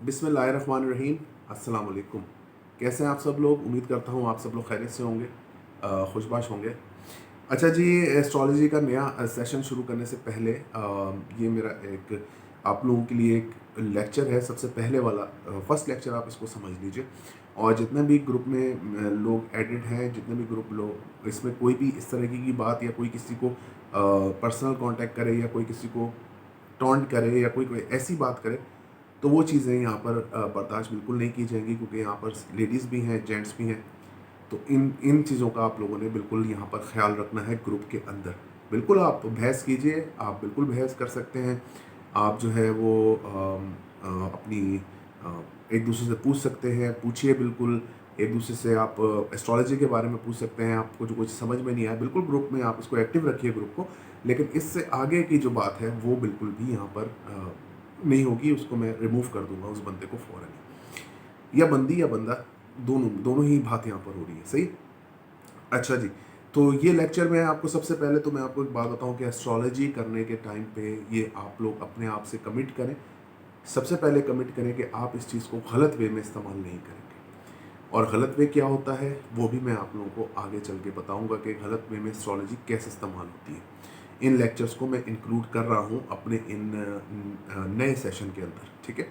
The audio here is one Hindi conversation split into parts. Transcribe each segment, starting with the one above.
बिस्मिल्लाहिर्रहमानिर्रहीम। अस्सलाम वालेकुम। कैसे हैं आप सब लोग? उम्मीद करता हूँ आप सब लोग खैरियत से होंगे, खुशबाश होंगे। अच्छा जी, एस्ट्रोलॉजी का नया सेशन शुरू करने से पहले ये मेरा एक आप लोगों के लिए एक लेक्चर है, सबसे पहले वाला फर्स्ट लेक्चर आप इसको समझ लीजिए। और जितने भी ग्रुप में लोग एडिड हैं, जितने भी ग्रुप लोग इसमें कोई भी इस तरह की बात या कोई किसी को पर्सनल कांटेक्ट करे या कोई किसी को टॉन्ट करे या कोई कोई ऐसी बात करे, तो वो चीज़ें यहाँ पर बर्दाश्त बिल्कुल नहीं की जाएंगी, क्योंकि यहाँ पर लेडीज़ भी हैं, जेंट्स भी हैं। तो इन इन चीज़ों का आप लोगों ने बिल्कुल यहाँ पर ख्याल रखना है ग्रुप के अंदर। बिल्कुल आप बहस कीजिए, आप बिल्कुल बहस कर सकते हैं। आप जो है वो अपनी एक दूसरे से पूछ सकते हैं, पूछिए बिल्कुल। एक दूसरे से आप एस्ट्रोलॉजी के बारे में पूछ सकते हैं। आपको जो कुछ समझ में नहीं आया, बिल्कुल ग्रुप में आप इसको एक्टिव रखिए ग्रुप को। लेकिन इससे आगे की जो बात है वो बिल्कुल भी यहाँ पर नहीं होगी। उसको मैं रिमूव कर दूंगा उस बंदे को फ़ौरन ही, या बंदी या बंदा, दोनों दोनों ही बात यहाँ पर हो रही है। सही। अच्छा जी, तो ये लेक्चर में आपको सबसे पहले तो मैं आपको एक बात बताऊं कि एस्ट्रोलॉजी करने के टाइम पे ये आप लोग अपने आप से कमिट करें। सबसे पहले कमिट करें कि आप इस चीज़ को गलत वे में इस्तेमाल नहीं करेंगे। और गलत वे क्या होता है वो भी मैं आप लोगों को आगे चल के बताऊंगा कि गलत वे में एस्ट्रोलॉजी कैसे इस्तेमाल होती है। इन लेक्चर्स को मैं इंक्लूड कर रहा हूँ अपने इन नए सेशन के अंदर, ठीक है।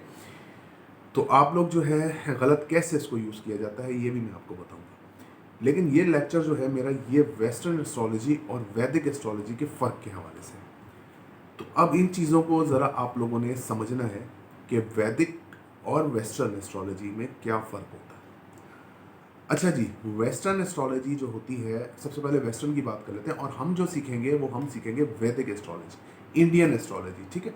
तो आप लोग जो है गलत कैसे इसको यूज़ किया जाता है ये भी मैं आपको बताऊंगा। लेकिन ये लेक्चर जो है मेरा, ये वेस्टर्न एस्ट्रोलॉजी और वैदिक एस्ट्रोलॉजी के फ़र्क के हवाले से है। तो अब इन चीज़ों को ज़रा आप लोगों ने समझना है कि वैदिक और वेस्टर्न एस्ट्रोलॉजी में क्या फ़र्क होता है। अच्छा जी, वेस्टर्न एस्ट्रोलॉजी जो होती है, सबसे पहले वेस्टर्न की बात कर लेते हैं, और हम जो सीखेंगे वो हम सीखेंगे वैदिक एस्ट्रोलॉजी, इंडियन एस्ट्रोलॉजी, ठीक है।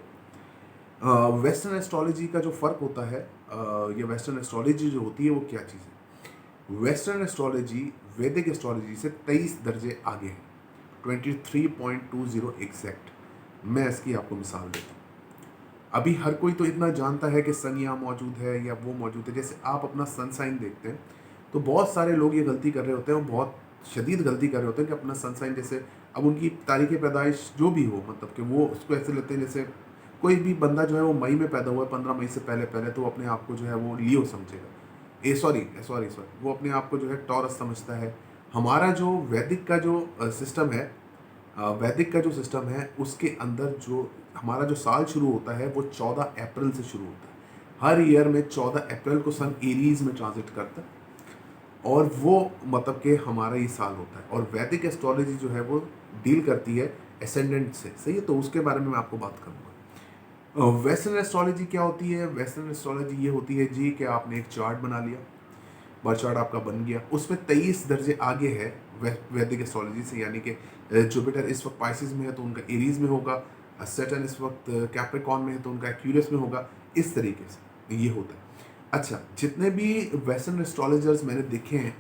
वेस्टर्न एस्ट्रोलॉजी का जो फ़र्क होता है, ये वेस्टर्न एस्ट्रोलॉजी जो होती है वो क्या चीज़ है। वेस्टर्न एस्ट्रोलॉजी वैदिक एस्ट्रोलॉजी से 23 दर्जे आगे है, 23.20 एग्जैक्ट। मैं इसकी आपको मिसाल देता हूँ। अभी हर कोई तो इतना जानता है कि सन यहाँ मौजूद है या वो मौजूद है। जैसे आप अपना सन साइन देखते हैं तो बहुत सारे लोग ये गलती कर रहे होते हैं, और बहुत शदीद गलती कर रहे होते हैं कि अपना सन साइन, जैसे अब उनकी तारीख पैदाइश जो भी हो, मतलब कि वो उसको ऐसे लेते हैं जैसे कोई भी बंदा जो है वो मई में पैदा हुआ है, 15 मई से पहले पहले, तो अपने आप को जो है वो लियो समझेगा। सॉरी, वो अपने आप को जो है टॉरस समझता है। हमारा जो वैदिक का जो सिस्टम है, वैदिक का जो सिस्टम है उसके अंदर जो हमारा जो साल शुरू होता है वो 14 अप्रैल से शुरू होता है। हर ईयर में 14 अप्रैल को सन एरीज में ट्रांजिट करता है, और वो मतलब कि हमारा ये साल होता है। और वैदिक एस्ट्रोलॉजी जो है वो डील करती है एसेंडेंट से। सही है, तो उसके बारे में मैं आपको बात करूँगा। वेस्टर्न एस्ट्रोलॉजी क्या होती है? वेस्टर्न एस्ट्रोलॉजी ये होती है जी कि आपने एक चार्ट बना लिया, बार चार्ट आपका बन गया, उसमें 23 दर्जे आगे है वैदिक एस्ट्रोलॉजी से। यानी कि जुपिटर इस वक्त पाइसिस में है तो उनका एरीज में होगा, सैटर्न इस वक्त कैप्रिकॉर्न में है तो उनका एक्यूरियस में होगा। इस तरीके से ये होता है। अच्छा, जितने भी वेस्टर्न एस्ट्रोलॉजर्स मैंने देखे हैं,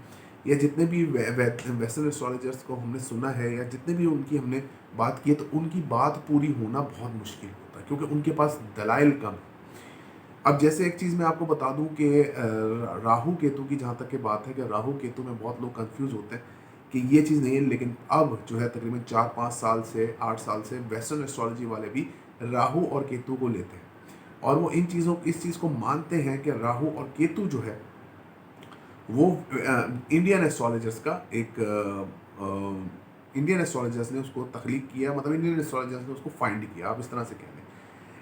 या जितने भी वेस्टर्न एस्ट्रोलॉजर्स को हमने सुना है, या जितने भी उनकी हमने बात की है, तो उनकी बात पूरी होना बहुत मुश्किल होता है, क्योंकि उनके पास दलाइल कम है। अब जैसे एक चीज़ मैं आपको बता दूं कि राहु केतु की जहाँ तक की बात है, कि राहु केतु में बहुत लोग कंफ्यूज होते हैं कि ये चीज़ नहीं है। लेकिन अब जो है तकरीबन 4-5 साल से, 8 साल से वेस्टर्न एस्ट्रोलॉजी वाले भी राहु और केतु को लेते हैं, और वो इस चीज़ को मानते हैं कि राहु और केतु जो है वो इंडियन एस्ट्रोलॉजर्स का एक इंडियन एस्ट्रोलॉजर्स ने उसको तख्लीक किया, मतलब इंडियन एस्ट्रोलॉजर्स ने उसको फाइंड किया, आप इस तरह से कह लें।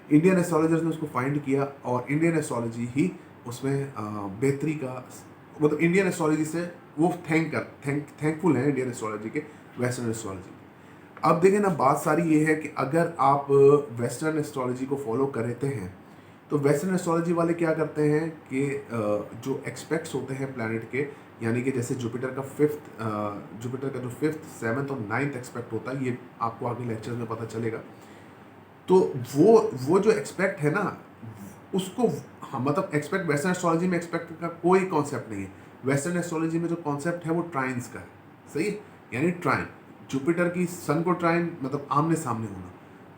इंडियन एस्ट्रोलॉजर्स ने उसको फाइंड किया, और इंडियन एस्ट्रोलॉजी ही उसमें बेहतरी का, मतलब इंडियन एस्ट्रोलॉजी से वो थैंकफुल है इंडियन एस्ट्रोलॉजी के वेस्टर्न एस्ट्रोलॉजी। अब देखें ना, बात सारी ये है कि अगर आप वेस्टर्न एस्ट्रोलॉजी को फॉलो करते हैं, तो वेस्टर्न एस्ट्रोलॉजी वाले क्या करते हैं कि जो एक्सपेक्ट्स होते हैं प्लैनेट के, यानी कि जैसे जुपिटर का जो फिफ्थ, सेवन्थ और नाइन्थ एक्सपेक्ट होता है, ये आपको आगे लेक्चर्स में पता चलेगा। तो वो जो एक्सपेक्ट है ना, उसको, हाँ, मतलब एक्सपेक्ट वेस्टर्न एस्ट्रोलॉजी में एक्सपेक्ट का कोई कॉन्सेप्ट नहीं है। वेस्टर्न एस्ट्रोलॉजी में जो कॉन्सेप्ट है वो ट्राइन्स का है। सही है, यानी ट्राइन, जुपिटर की सन को ट्राइन, मतलब आमने सामने होना।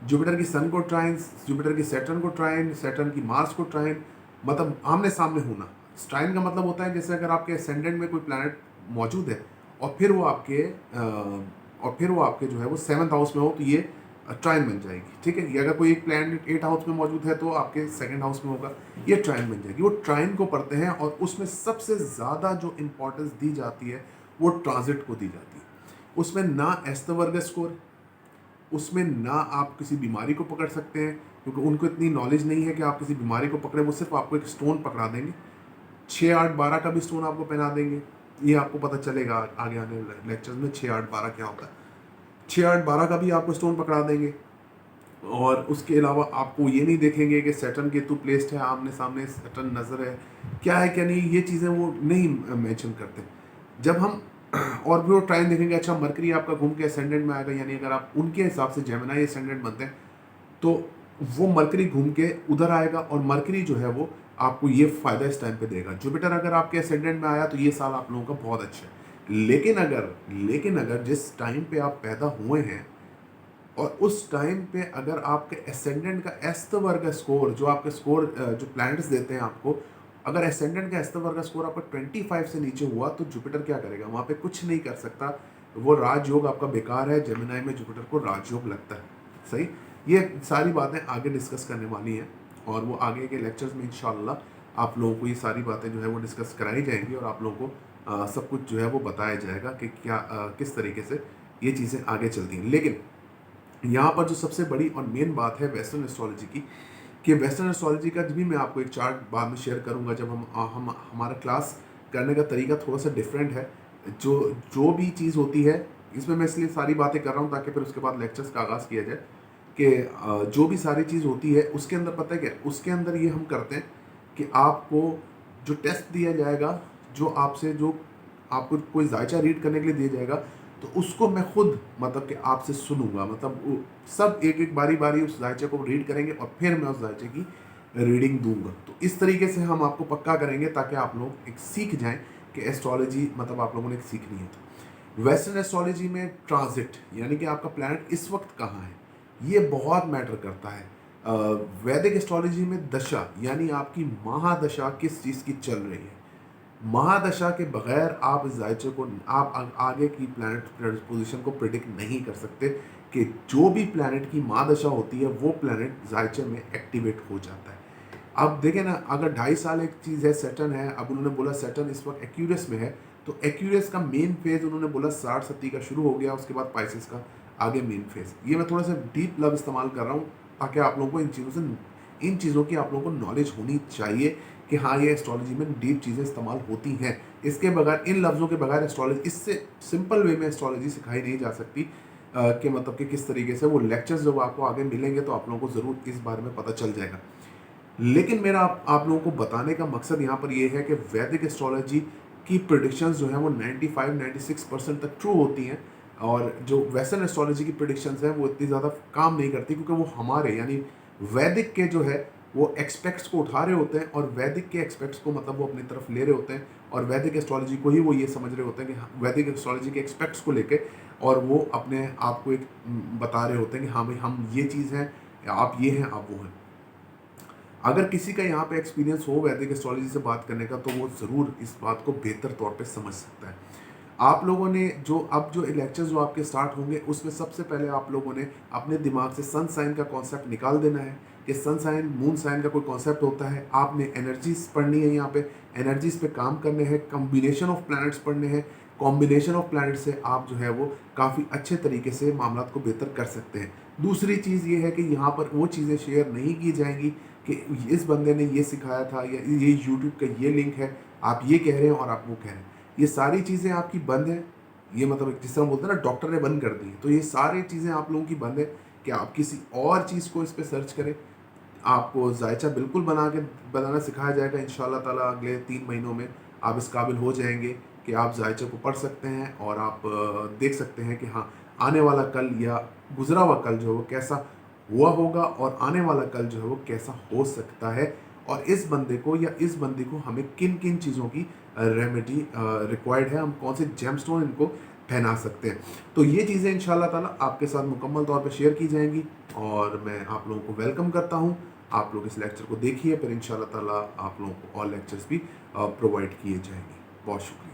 जुपिटर की सन को ट्राइन, जुपिटर की सैटर्न को ट्राइन, सैटर्न की मार्स को ट्राइन, मतलब आमने सामने होना। ट्राइन का मतलब होता है जैसे अगर आपके असेंडेंट में कोई प्लैनेट मौजूद है, और फिर वो आपके जो है वो 7th हाउस में हो, तो ये ट्राइन बन जाएगी। ठीक है, ये अगर कोई एक प्लैनेट 8 हाउस में मौजूद है तो आपके सेकंड हाउस में होगा, ये ट्राइन बन जाएगी। वो ट्राइन को पढ़ते हैं और उसमें सबसे ज़्यादा जो इंपॉर्टेंस दी जाती है वो ट्रांजिट को दी जाती है। उसमें ना एस्तवर्ग स्कोर, उसमें ना आप किसी बीमारी को पकड़ सकते हैं, क्योंकि उनको इतनी नॉलेज नहीं है कि आप किसी बीमारी को पकड़े। वो सिर्फ आपको एक स्टोन पकड़ा देंगे, 6 8 12 का भी स्टोन आपको पहना देंगे। ये आपको पता चलेगा आगे आने वाले लेक्चर्स में 6 8 12 क्या होता है। 6 8 12 का भी आपको स्टोन पकड़ा देंगे। और उसके अलावा आपको ये नहीं देखेंगे कि सैटर्न केतु प्लेस्ड है आमने सामने, सैटर्न नज़र है क्या है क्या नहीं, ये चीज़ें वो नहीं मेंशन करते। जब हम और भी वो ट्राइन देखेंगे, अच्छा मरकरी आपका घूम के असेंडेंट में आएगा, यानी अगर आप उनके हिसाब से जेमिनी असेंडेंट बनते हैं तो वो मरकरी घूम के उधर आएगा और मरकरी जो है वो आपको ये फ़ायदा इस टाइम पे देगा। जुपिटर अगर आपके असेंडेंट में आया तो ये साल आप लोगों का बहुत अच्छा है। लेकिन अगर जिस टाइम पे आप पैदा हुए हैं और उस टाइम पे अगर आपके एसेंडेंट का एस्त वर्ग स्कोर, जो आपके स्कोर जो प्लैनेट्स देते हैं आपको, अगर एसेंडेंट का एस्त वर्ग स्कोर आपका 25 से नीचे हुआ तो जुपिटर क्या करेगा, वहाँ पे कुछ नहीं कर सकता। वो राजयोग आपका बेकार है। जेमिनी में जुपिटर को राजयोग लगता है। सही, ये सारी बातें आगे डिस्कस करने वाली हैं और वो आगे के लेक्चर्स में इंशाल्लाह आप लोगों को ये सारी बातें जो है वो डिस्कस कराई जाएंगी और आप लोगों को सब कुछ जो है वो बताया जाएगा कि क्या किस तरीके से ये चीज़ें आगे चलती हैं। लेकिन यहाँ पर जो सबसे बड़ी और मेन बात है वेस्टर्न एस्ट्रोलॉजी की, कि वेस्टर्न एस्ट्रोलॉजी का भी मैं आपको एक चार्ट बाद में शेयर करूँगा जब हम हमारा क्लास करने का तरीका थोड़ा सा डिफरेंट है। जो जो भी चीज़ होती है इसमें मैं इसलिए सारी बातें कर रहा हूँ ताकि फिर उसके बाद लेक्चर्स का आगाज़ किया जाए कि जो भी सारी चीज़ होती है उसके अंदर पता है क्या, उसके अंदर ये हम करते हैं कि आपको जो टेस्ट दिया जाएगा, जो आपको कोई जायचा रीड करने के लिए दिया जाएगा, तो उसको मैं खुद मतलब कि आपसे सुनूंगा, मतलब सब एक एक बारी बारी उस जायचे को रीड करेंगे और फिर मैं उस जायचे की रीडिंग दूंगा। तो इस तरीके से हम आपको पक्का करेंगे ताकि आप लोग एक सीख जाएं कि एस्ट्रोलॉजी मतलब आप लोगों ने एक सीखनी है। तो वेस्टर्न एस्ट्रोलॉजी में ट्रांजिट यानी कि आपका प्लैनेट इस वक्त कहाँ है ये बहुत मैटर करता है। वैदिक एस्ट्रोलॉजी में दशा यानी आपकी महादशा किस चीज़ की चल रही है, महादशा के बगैर आप इस जायचे को आप आगे की प्लैनेट पोजीशन को प्रिडिक्ट नहीं कर सकते कि जो भी प्लैनेट की महादशा होती है वो प्लैनेट जायचे में एक्टिवेट हो जाता है। अब देखें ना, अगर 2.5 साल एक चीज़ है, सैटर्न है, अब उन्होंने बोला सैटर्न इस वक्त एक्यूरियस में है, तो एक्यूरियस का मेन फेज उन्होंने बोला 60 का शुरू हो गया, उसके बाद पाइसेस का आगे मेन फेज। ये मैं थोड़ा सा डीप लव इस्तेमाल कर रहा हूँ ताकि आप लोगों को इन चीज़ों की आप लोगों को नॉलेज होनी चाहिए कि हाँ ये एस्ट्रोलॉजी में डीप चीज़ें इस्तेमाल होती हैं। इसके बगैर, इन लफ्ज़ों के बगैर एस्ट्रोलॉजी, इससे सिंपल वे में एस्ट्रोलॉजी सिखाई नहीं जा सकती कि मतलब कि किस तरीके से वो लेक्चर्स जब आपको आगे मिलेंगे तो आप लोगों को ज़रूर इस बारे में पता चल जाएगा। लेकिन मेरा आप लोगों को बताने का मकसद यहाँ पर ये है कि वैदिक एस्ट्रोलॉजी की प्रिडिक्शंस जो हैं वो 95-96% तक ट्रू होती हैं और जो वेस्टर्न एस्ट्रोलॉजी की प्रिडिक्शंस हैं वो इतनी ज़्यादा काम नहीं करती, क्योंकि वो हमारे यानी वैदिक के जो है वो एक्सपेक्ट्स को उठा रहे होते हैं और वैदिक के एक्सपेक्ट्स को मतलब वो अपनी तरफ ले रहे होते हैं और वैदिक एस्ट्रोलॉजी को ही वो ये समझ रहे होते हैं कि वैदिक एस्ट्रोलॉजी के एक्सपेक्ट्स को लेके और वो अपने आप को एक बता रहे होते हैं कि हाँ भाई हम ये चीज़ हैं, आप ये हैं, आप वो हैं। अगर किसी का यहाँ पे एक्सपीरियंस हो वैदिक एस्ट्रोलॉजी से बात करने का तो वो ज़रूर इस बात को बेहतर तौर पे समझ सकता है। आप लोगों ने जो लेक्चर्स जो आपके स्टार्ट होंगे उसमें सबसे पहले आप लोगों ने अपने दिमाग से सन साइन का कॉन्सेप्ट निकाल देना है कि सन साइन मून साइन का कोई कॉन्सेप्ट होता है। आपने एनर्जीज पढ़नी है, यहाँ पे एनर्जीज पे काम करने हैं, कॉम्बिनेशन ऑफ प्लैनेट्स पढ़ने हैं। कॉम्बिनेशन ऑफ प्लैनेट से आप जो है वो काफ़ी अच्छे तरीके से मामला को बेहतर कर सकते हैं। दूसरी चीज़ ये है कि यहाँ पर वो चीज़ें शेयर नहीं की जाएंगी कि इस बंदे ने ये सिखाया था या ये यूट्यूब का ये लिंक है, आप ये कह रहे हैं और आप वो कह रहे हैं। ये सारी चीज़ें आपकी बंद हैं। ये मतलब जिस तरह बोलते हैं ना डॉक्टर ने बंद कर दी, तो ये सारी चीज़ें आप लोगों की बंद है कि आप किसी और चीज़ को इस पर सर्च करें। आपको जायचा बिल्कुल बनाना सिखाया जाएगा इंशाल्लाह ताला। अगले 3 महीनों में आप इस काबिल हो जाएंगे कि आप जायचे को पढ़ सकते हैं और आप देख सकते हैं कि हाँ आने वाला कल या गुजरा हुआ कल जो है वो कैसा हुआ होगा और आने वाला कल जो है वो कैसा हो सकता है और इस बंदे को या इस बंदी को हमें किन किन चीज़ों की रेमेडी रिक्वायर्ड है, हम कौन से जेमस्टोन इनको पहना सकते हैं। तो ये चीज़ें इंशाल्लाह ताला आपके साथ मुकम्मल तौर पे शेयर की जाएंगी और मैं आप लोगों को वेलकम करता हूँ। आप लोग इस लेक्चर को देखिए, फिर इंशाल्लाह ताला आप लोगों को और लेक्चर्स भी प्रोवाइड किए जाएंगे। बहुत शुक्रिया।